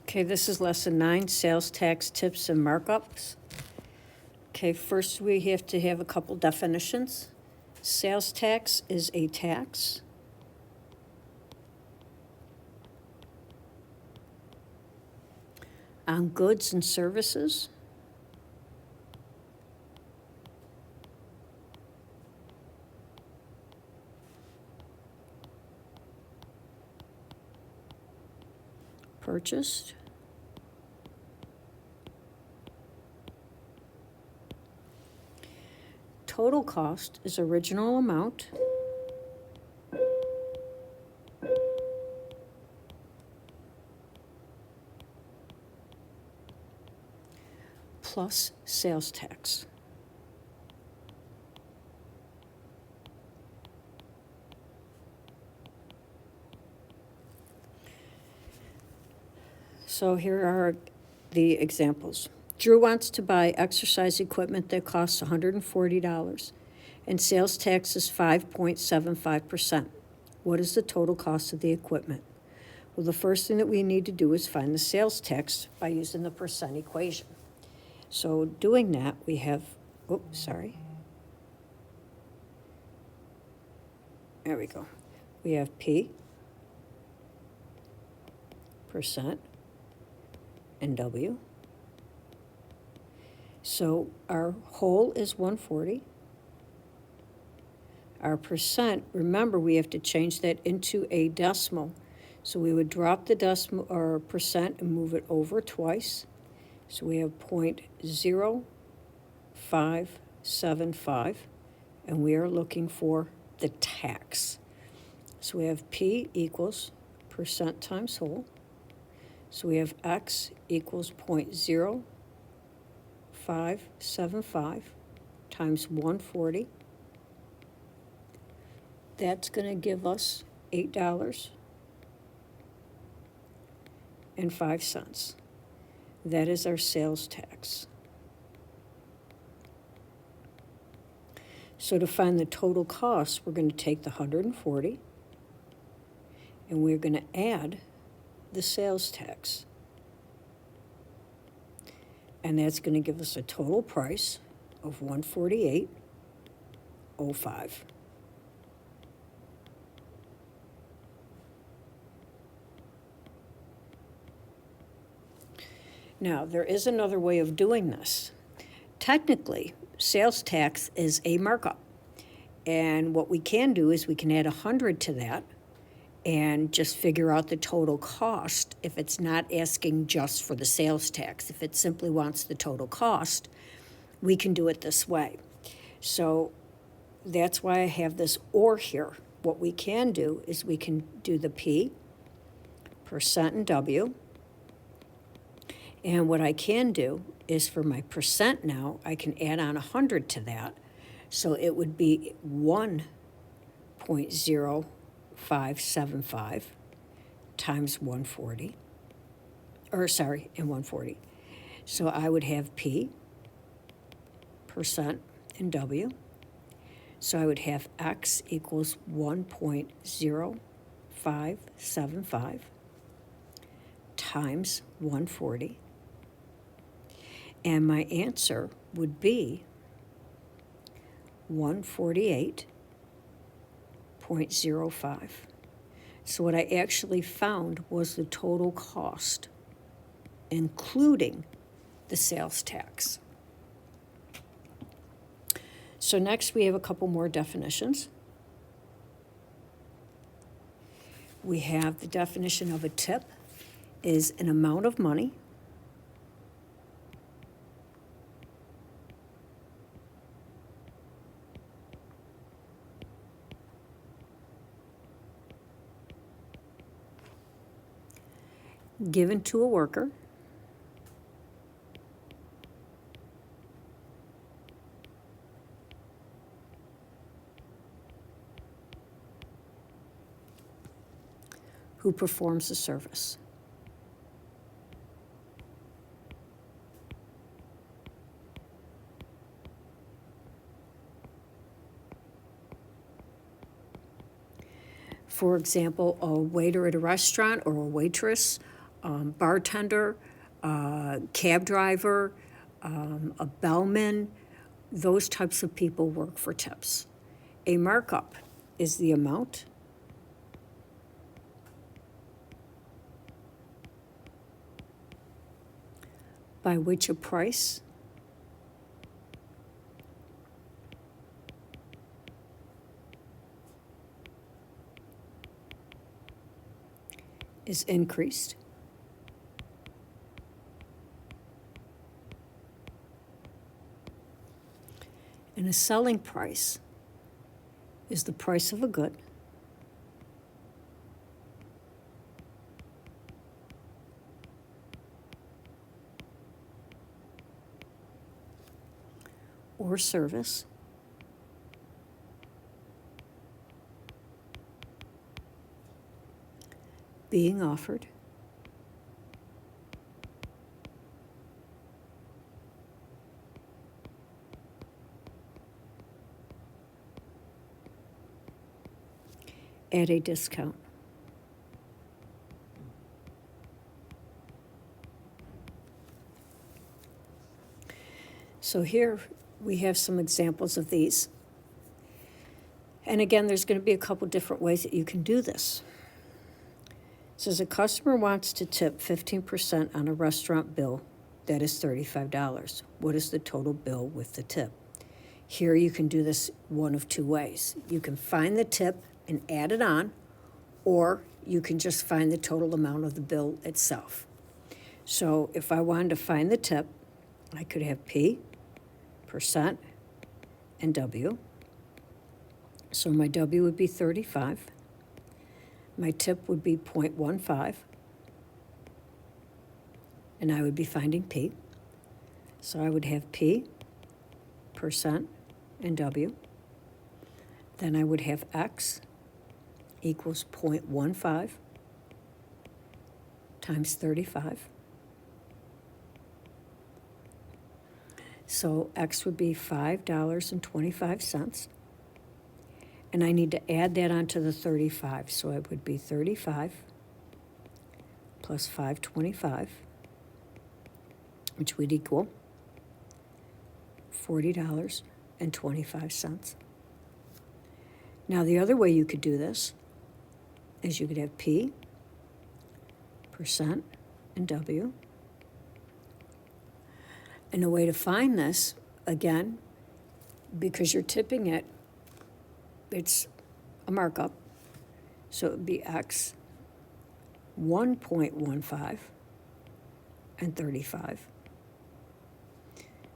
Okay, this is lesson 9, sales tax tips and markups. Okay, first we have to have a couple definitions. Sales tax is a tax on goods and services purchased total cost is original amount plus sales tax. So here are the examples. Drew wants to buy exercise equipment that costs $140 and sales tax is 5.75%. What is the total cost of the equipment? Well, the first thing that we need to do is find the sales tax by using the percent equation. So doing that, we have, there we go. We have P, percent, and W. So our whole is 140. Our percent, remember, we have to change that into a decimal. So we would drop the decimal or percent and move it over twice. So we have 0.0575, and we are looking for the tax. So we have P equals percent times whole. So we have X equals 0.0575 times 140. That's going to give us $8.05. That is our sales tax. So to find the total cost, we're going to take the 140 and we're going to add the sales tax. And that's going to give us a total price of $148.05. Now, there is another way of doing this. Technically, sales tax is a markup. And what we can do is we can add 100 to that and just figure out the total cost if it's not asking just for the sales tax. If it simply wants the total cost, we can do it this way. So that's why I have this or here. What we can do is we can do the P, percent, and W. And what I can do is for my percent now, I can add on 100 to that. So it would be 1.0575 times 140. And 140. So I would have P, percent, and W. So I would have X equals 1.0575 times 140. And my answer would be 148.05. So what I actually found was the total cost, including the sales tax. So next we have a couple more definitions. We have the definition of a tip is an amount of money given to a worker who performs a service. For example, a waiter at a restaurant or a waitress bartender, cab driver, a bellman, those types of people work for tips. A markup is the amount by which a price is increased and a selling price is the price of a good or service being offered at a discount. So here we have some examples of these. And again, there's going to be a couple different ways that you can do this. It says a customer wants to tip 15% on a restaurant bill that is $35. What is the total bill with the tip? Here you can do this one of two ways. You can find the tip and add it on, or you can just find the total amount of the bill itself. So if I wanted to find the tip, I could have P, percent, and W. So my W would be 35. My tip would be 0.15, and I would be finding P. So I would have P, percent, and W. Then I would have X equals 0.15 times 35. So X would be $5.25. And I need to add that onto the 35. So it would be 35 plus 525, which would equal $40.25. Now the other way you could do this is you could have P, percent, and W. And a way to find this, again, because you're tipping it, it's a markup. So it would be X, 1.15, and 35.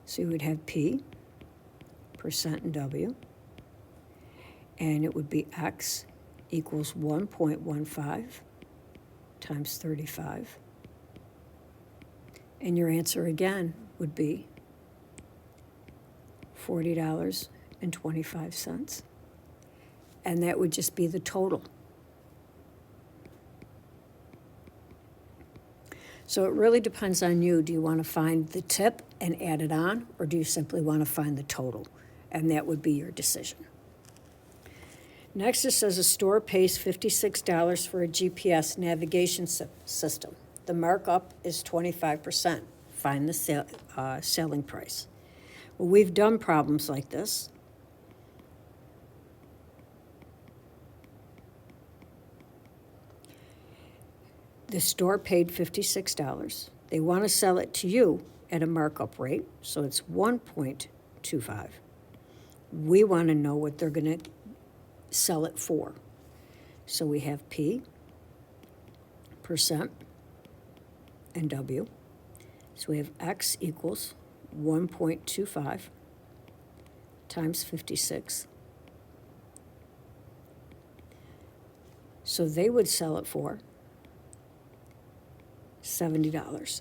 So you would have P, percent, and W. And it would be X equals 1.15 times 35. And your answer again would be $40.25. And that would just be the total. So it really depends on you. Do you want to find the tip and add it on, or do you simply want to find the total? And that would be your decision. Next, it says a store pays $56 for a GPS navigation system. The markup is 25%. Find the selling price. Well, we've done problems like this. The store paid $56. They want to sell it to you at a markup rate, so it's 1.25. We want to know what they're going to sell it for. So we have P, percent, and W. So we have X equals 1.25 times 56. So they would sell it for $70.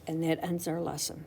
And that ends our lesson.